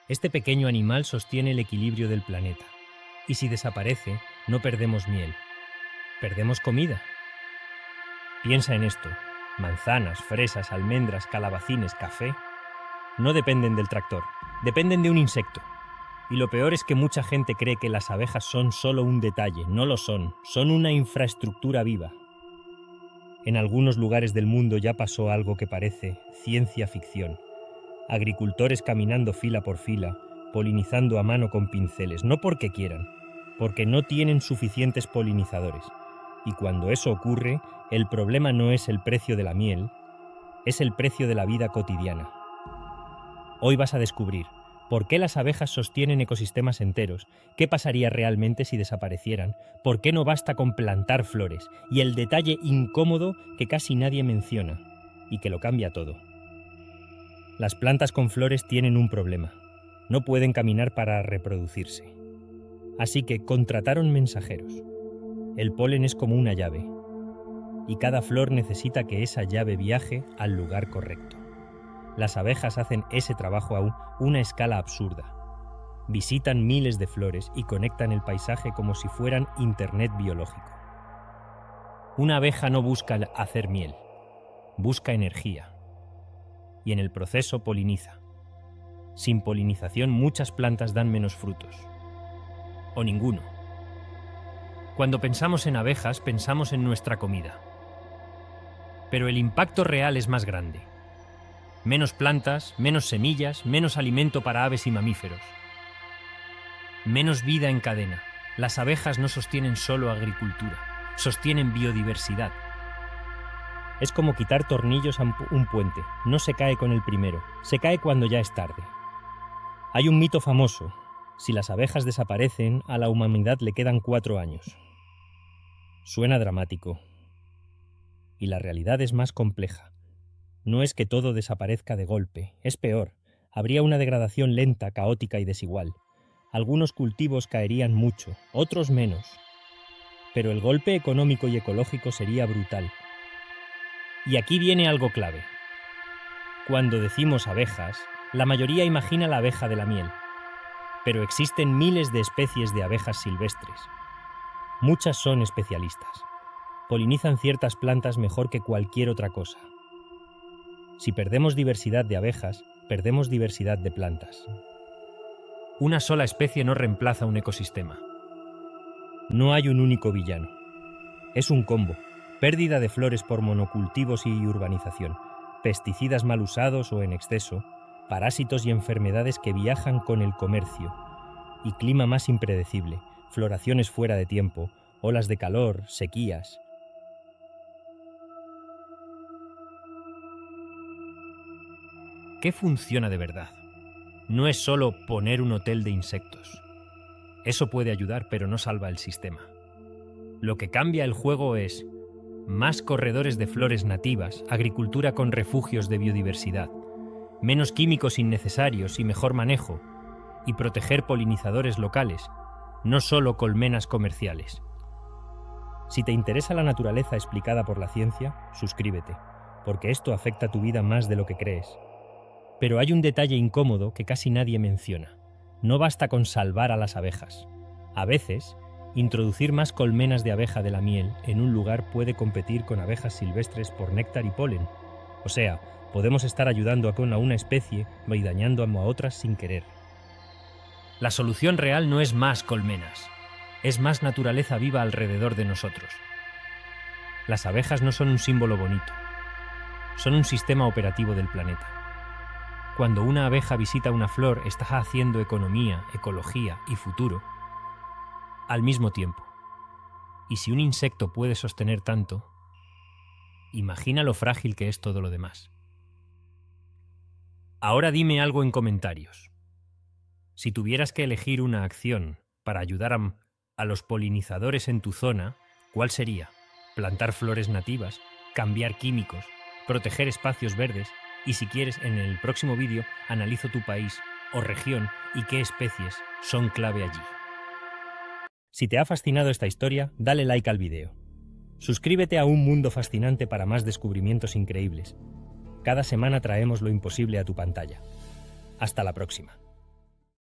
Este pequeño animal sostiene el equilibrio del planeta. Y si desaparece, no perdemos miel. Perdemos comida. Piensa en esto. Manzanas, fresas, almendras, calabacines, café, no dependen del tractor, dependen de un insecto. Y lo peor es que mucha gente cree que las abejas son solo un detalle. No lo son, son una infraestructura viva. En algunos lugares del mundo ya pasó algo que parece ciencia ficción. Agricultores caminando fila por fila, polinizando a mano con pinceles, no porque quieran, porque no tienen suficientes polinizadores. Y cuando eso ocurre, el problema no es el precio de la miel, es el precio de la vida cotidiana. Hoy vas a descubrir por qué las abejas sostienen ecosistemas enteros, qué pasaría realmente si desaparecieran, por qué no basta con plantar flores y el detalle incómodo que casi nadie menciona y que lo cambia todo. Las plantas con flores tienen un problema. No pueden caminar para reproducirse. Así que contrataron mensajeros. El polen es como una llave, y cada flor necesita que esa llave viaje al lugar correcto. Las abejas hacen ese trabajo a una escala absurda. Visitan miles de flores y conectan el paisaje como si fueran internet biológico. Una abeja no busca hacer miel, busca energía. Y en el proceso poliniza. Sin polinización muchas plantas dan menos frutos. O ninguno. Cuando pensamos en abejas, pensamos en nuestra comida. Pero el impacto real es más grande. Menos plantas, menos semillas, menos alimento para aves y mamíferos. Menos vida en cadena. Las abejas no sostienen solo agricultura, sostienen biodiversidad. Es como quitar tornillos a un puente. No se cae con el primero, se cae cuando ya es tarde. Hay un mito famoso. Si las abejas desaparecen, a la humanidad le quedan 4 años. Suena dramático. Y la realidad es más compleja. No es que todo desaparezca de golpe, es peor. Habría una degradación lenta, caótica y desigual. Algunos cultivos caerían mucho, otros menos. Pero el golpe económico y ecológico sería brutal. Y aquí viene algo clave. Cuando decimos abejas, la mayoría imagina la abeja de la miel. Pero existen miles de especies de abejas silvestres. Muchas son especialistas. Polinizan ciertas plantas mejor que cualquier otra cosa. Si perdemos diversidad de abejas, perdemos diversidad de plantas. Una sola especie no reemplaza un ecosistema. No hay un único villano. Es un combo. Pérdida de flores por monocultivos y urbanización, pesticidas mal usados o en exceso, parásitos y enfermedades que viajan con el comercio, y clima más impredecible, floraciones fuera de tiempo, olas de calor, sequías. ¿Qué funciona de verdad? No es solo poner un hotel de insectos. Eso puede ayudar, pero no salva el sistema. Lo que cambia el juego es más corredores de flores nativas, agricultura con refugios de biodiversidad, menos químicos innecesarios y mejor manejo, y proteger polinizadores locales, no solo colmenas comerciales. Si te interesa la naturaleza explicada por la ciencia, suscríbete, porque esto afecta a tu vida más de lo que crees. Pero hay un detalle incómodo que casi nadie menciona. No basta con salvar a las abejas. A veces, introducir más colmenas de abeja de la miel en un lugar puede competir con abejas silvestres por néctar y polen. O sea, podemos estar ayudando a una especie y dañando a otras sin querer. La solución real no es más colmenas, es más naturaleza viva alrededor de nosotros. Las abejas no son un símbolo bonito, son un sistema operativo del planeta. Cuando una abeja visita una flor, está haciendo economía, ecología y futuro al mismo tiempo. Y si un insecto puede sostener tanto, imagina lo frágil que es todo lo demás. Ahora dime algo en comentarios. Si tuvieras que elegir una acción para ayudar a los polinizadores en tu zona, ¿cuál sería? Plantar flores nativas, cambiar químicos, proteger espacios verdes y si quieres, en el próximo vídeo analizo tu país o región y qué especies son clave allí. Si te ha fascinado esta historia, dale like al vídeo. Suscríbete a Un Mundo Fascinante para más descubrimientos increíbles. Cada semana traemos lo imposible a tu pantalla. Hasta la próxima.